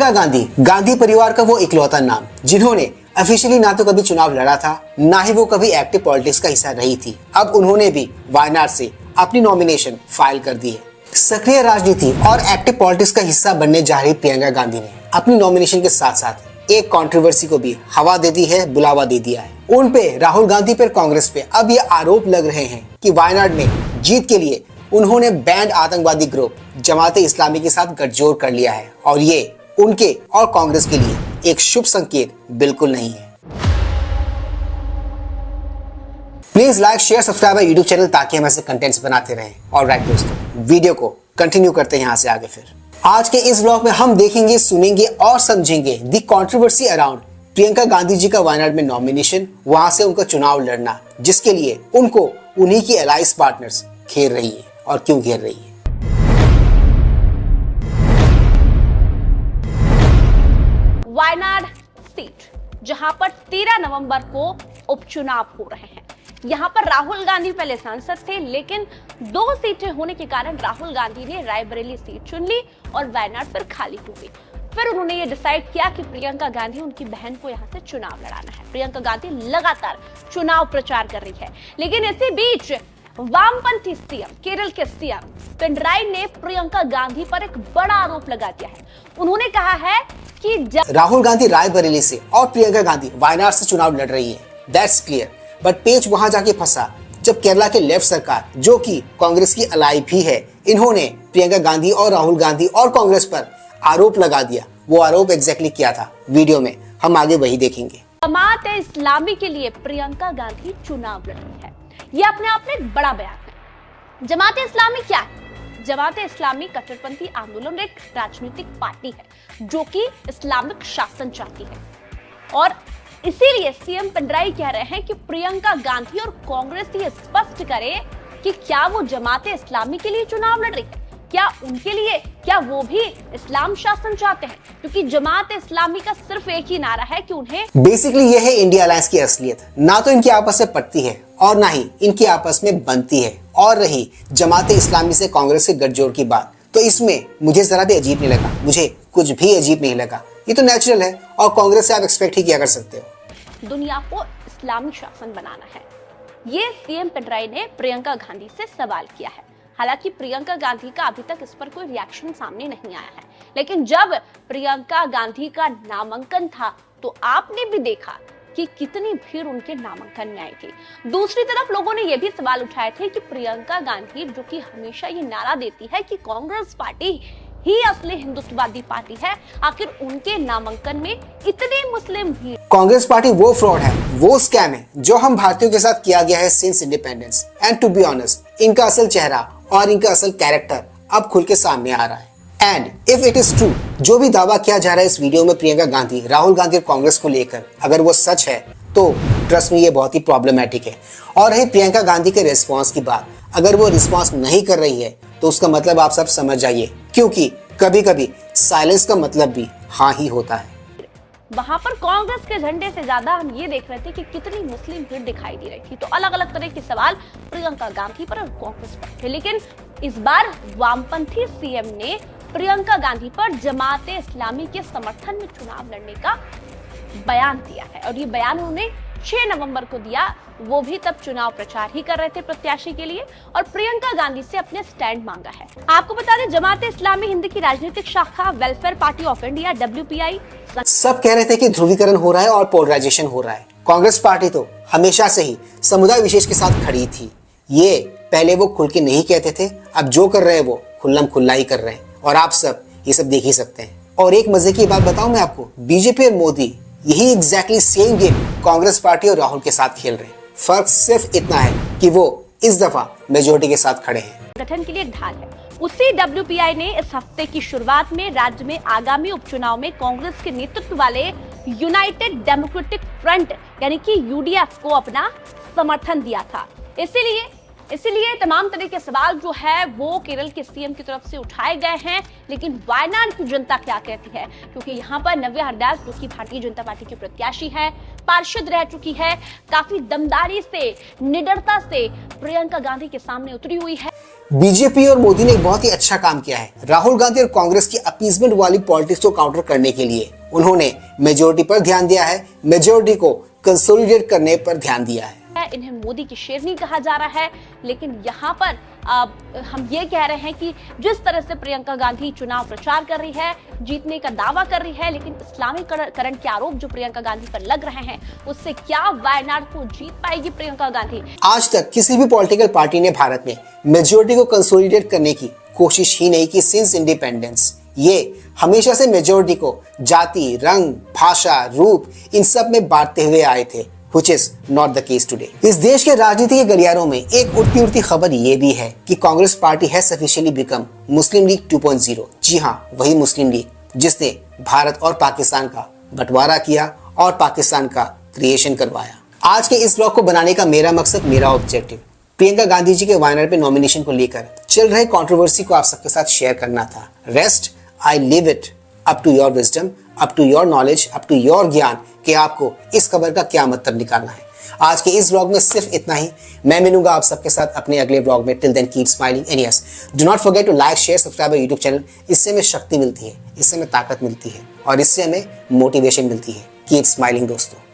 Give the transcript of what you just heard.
प्रियंका गांधी, गांधी परिवार का वो इकलौता नाम जिन्होंने ऑफिशियली ना तो कभी चुनाव लड़ा था, ना ही वो कभी एक्टिव पॉलिटिक्स का हिस्सा रही थी। अब उन्होंने भी वायनाड से अपनी नॉमिनेशन फाइल कर दी है। सक्रिय राजनीति और एक्टिव पॉलिटिक्स का हिस्सा बनने जा रही प्रियंका गांधी ने अपनी नॉमिनेशन के साथ साथ एक कंट्रोवर्सी को भी हवा दे दी है, बुलावा दे दिया है। उन पे, राहुल गांधी पर कांग्रेस पे अब ये आरोप लग रहे हैं कि वायनाड में जीत के लिए उन्होंने बैंड आतंकवादी ग्रुप जमाते इस्लामी के साथ गठजोड़ कर लिया है और ये उनके और कांग्रेस के लिए एक शुभ संकेत बिल्कुल नहीं है। Please like, share, subscribe YouTube channel ताकि हम ऐसे कंटेंट्स बनाते रहें। ऑलराइट दोस्तों, वीडियो को कंटिन्यू करते हैं यहाँ से आगे। फिर आज के इस ब्लॉग में हम देखेंगे, सुनेंगे और समझेंगे दी कंट्रोवर्सी अराउंड प्रियंका गांधी जी का वायनाड में नॉमिनेशन, वहां से उनका चुनाव लड़ना, जिसके लिए उनको उन्हीं की अलायंस पार्टनर्स घेर रही है और क्यों घेर रही है। वायनाड सीट, जहां पर 13 नवंबर को उपचुनाव हो रहे हैं। यहां पर राहुल गांधी पहले सांसद थे, लेकिन 2 सीटें होने के कारण राहुल गांधी ने रायबरेली सीट चुन ली और वायनाड फिर खाली हो गई। फिर उन्होंने ये डिसाइड किया कि प्रियंका गांधी, उनकी बहन को यहां से चुनाव लड़ाना है। प्रियंका गांधी लगातार चुनाव प्रचार कर रही है, लेकिन इसी बीच वामपंथी सीएम, केरल के सीएम पिनराई ने प्रियंका गांधी पर एक बड़ा आरोप लगा दिया है। उन्होंने कहा है कि राहुल गांधी रायबरेली से और प्रियंका गांधी वायनाड से चुनाव लड़ रही है, दैट्स क्लियर। बट पेच वहां जाके फंसा जब केरला के लेफ्ट सरकार, जो कि कांग्रेस की अलाई भी है, इन्होंने प्रियंका गांधी और राहुल गांधी और कांग्रेस पर आरोप लगा दिया। वो आरोप एग्जैक्टली क्या था, वीडियो में हम आगे वही देखेंगे। जमात इस्लामी के लिए प्रियंका गांधी चुनाव लड़ रही है, ये अपने आप में एक बड़ा बयान है। जमात इस्लामी क्या है? जमात इस्लामी कट्टरपंथी आंदोलन एक राजनीतिक पार्टी है जो कि इस्लामिक शासन चाहती है, और इसीलिए सीएम पिनराई कह रहे हैं कि प्रियंका गांधी और कांग्रेस ये स्पष्ट करे कि क्या वो जमात इस्लामी के लिए चुनाव लड़ रही है, क्या उनके लिए, क्या वो भी इस्लाम शासन चाहते हैं? क्योंकि जमात इस्लामी का सिर्फ एक ही नारा है कि उन्हें बेसिकली ये है इंडिया अलायंस की असलियत। ना तो इनकी आपस में पटती है और ना ही इनकी आपस में बनती है। और रही जमात इस्लामी से कांग्रेस के गठजोड़ की बात, तो इसमें मुझे जरा भी अजीब नहीं लगा, मुझे कुछ भी अजीब नहीं लगा। ये तो नेचुरल है और कांग्रेस से आप एक्सपेक्ट ही क्या कर सकते हो। दुनिया को इस्लामिक शासन बनाना है, ये सीएम पिनराई ने प्रियंका गांधी से सवाल किया है। हालांकि प्रियंका गांधी का अभी तक इस पर कोई रिएक्शन सामने नहीं आया है, लेकिन जब प्रियंका गांधी का नामांकन था तो आपने भी देखा कि कितनी भीड़ उनके नामांकन में आई थी। दूसरी तरफ लोगों ने यह भी सवाल उठाए थे कि प्रियंका गांधी, जो कि हमेशा ये नारा देती है कि कांग्रेस पार्टी ही असली हिंदुत्ववादी पार्टी है, आखिर उनके नामांकन में इतने मुस्लिम भीड़। कांग्रेस पार्टी वो फ्रॉड है, वो स्कैम है जो हम भारतीयों के साथ किया गया है since independence. And to be honest, इनका असल चेहरा और इनका असल कैरेक्टर अब खुल के सामने आ रहा है। And if it is true, जो भी दावा किया जा रहा है इस वीडियो में प्रियंका गांधी, राहुल गांधी और कांग्रेस को लेकर, अगर वो सच है तो ट्रस्ट में ये बहुत ही प्रॉब्लमेटिक है। और है प्रियंका गांधी के रिस्पॉन्स की बात, अगर वो रिस्पॉन्स नहीं कर रही है तो उसका मतलब आप सब समझ जाइए, क्योंकि कभी कभी साइलेंस का मतलब भी हाँ ही होता है। वहां पर कांग्रेस के झंडे से ज्यादा हम ये देख रहे थे कि कितनी मुस्लिम भीड़ दिखाई दे रही थी। तो अलग अलग तरह के सवाल प्रियंका गांधी पर और कांग्रेस पर थे, लेकिन इस बार वामपंथी सीएम ने प्रियंका गांधी पर जमात इस्लामी के समर्थन में चुनाव लड़ने का बयान दिया है, और ये बयान उन्होंने 6 नवंबर को दिया। वो भी तब चुनाव प्रचार ही कर रहे थे प्रत्याशी के लिए, और प्रियंका गांधी से अपने स्टैंड मांगा है। आपको बता दें, जमात इस्लामी हिंद की राजनीतिक शाखा welfare party of India WPI सब कह रहे थे कि ध्रुवीकरण हो रहा है और पोलराइजेशन हो रहा है। कांग्रेस पार्टी तो हमेशा से ही समुदाय विशेष के साथ खड़ी थी। ये पहले वो खुल के नहीं कहते थे, अब जो कर रहे हैं वो खुल्लम खुल्ला ही कर रहे हैं, और आप सब ये सब देख ही सकते हैं। और एक मजे की बात बताऊं मैं आपको, बीजेपी और मोदी यही exactly same game Congress party और राहुल के साथ खेल रहे हैं। फर्क सिर्फ इतना है कि वो इस दफा मेजोरिटी के साथ खड़े हैं। गठन के लिए ढाल है। उसी WPI ने इस हफ्ते की शुरुआत में राज्य में आगामी उपचुनाव में कांग्रेस के नेतृत्व वाले यूनाइटेड डेमोक्रेटिक फ्रंट यानी कि UDF को अपना समर्थन दिया था। इसीलिए तमाम तरह के सवाल जो है वो केरल के सीएम की तरफ से उठाए गए हैं। लेकिन वायनाड की जनता क्या कहती है, क्योंकि यहाँ पर नव्या हरदास, जो कि भारतीय जनता पार्टी की प्रत्याशी है, पार्षद रह चुकी है, काफी दमदारी से, निडरता से प्रियंका गांधी के सामने उतरी हुई है। बीजेपी और मोदी ने एक बहुत ही अच्छा काम किया है राहुल गांधी और कांग्रेस की अपीजमेंट वाली पॉलिटिक्स को काउंटर करने के लिए। उन्होंने मेजोरिटी पर ध्यान दिया है, मेजोरिटी को कंसोलिडेट करने पर ध्यान दिया है। इन्हें मोदी की शेरनी कहा जा रहा है, लेकिन यहाँ पर हम ये कह रहे हैं कि जिस तरह से प्रियंका गांधी चुनाव प्रचार कर रही है, जीतने का दावा कर रही है, लेकिन इस्लामीकरण के आरोप जो प्रियंका गांधी पर लग रहे हैं, उससे क्या वायनाड को जीत पाएगी प्रियंका गांधी? आज तक किसी भी पॉलिटिकल पार्टी ने भारत में मेजोरिटी को कंसोलिडेट करने की कोशिश ही नहीं की सिंस इंडिपेंडेंस। ये हमेशा से मेजोरिटी को जाति, रंग, भाषा, रूप इन सब में बांटते हुए आए थे, which is not the case today। इस देश के राजनीति के गलियारों में एक उड़ती खबर ये भी है कि Congress party has officially become Muslim league 2.0। जी हाँ, वही मुस्लिम लीग जिसने भारत और पाकिस्तान का बंटवारा किया और पाकिस्तान का क्रिएशन करवाया। आज के इस ब्लॉग को बनाने का मेरा मकसद, मेरा ऑब्जेक्टिव प्रियंका गांधी जी के वायनाड पे नॉमिनेशन को लेकर चल रहे कंट्रोवर्सी को आप सबके साथ शेयर करना था। Rest I leave it up to your wisdom, up to your knowledge, up to your gyan कि आपको इस खबर का क्या मतलब निकालना है। आज के इस ब्लॉग में सिर्फ इतना ही। मैं मिलूंगा आप सबके साथ अपने अगले ब्लॉग में। Till then keep smiling and yes, do not forget to like, share, subscribe our YouTube channel. इससे हमें शक्ति मिलती है, इससे हमें ताकत मिलती है और इससे हमें मोटिवेशन मिलती है। कीप स्माइलिंग दोस्तों।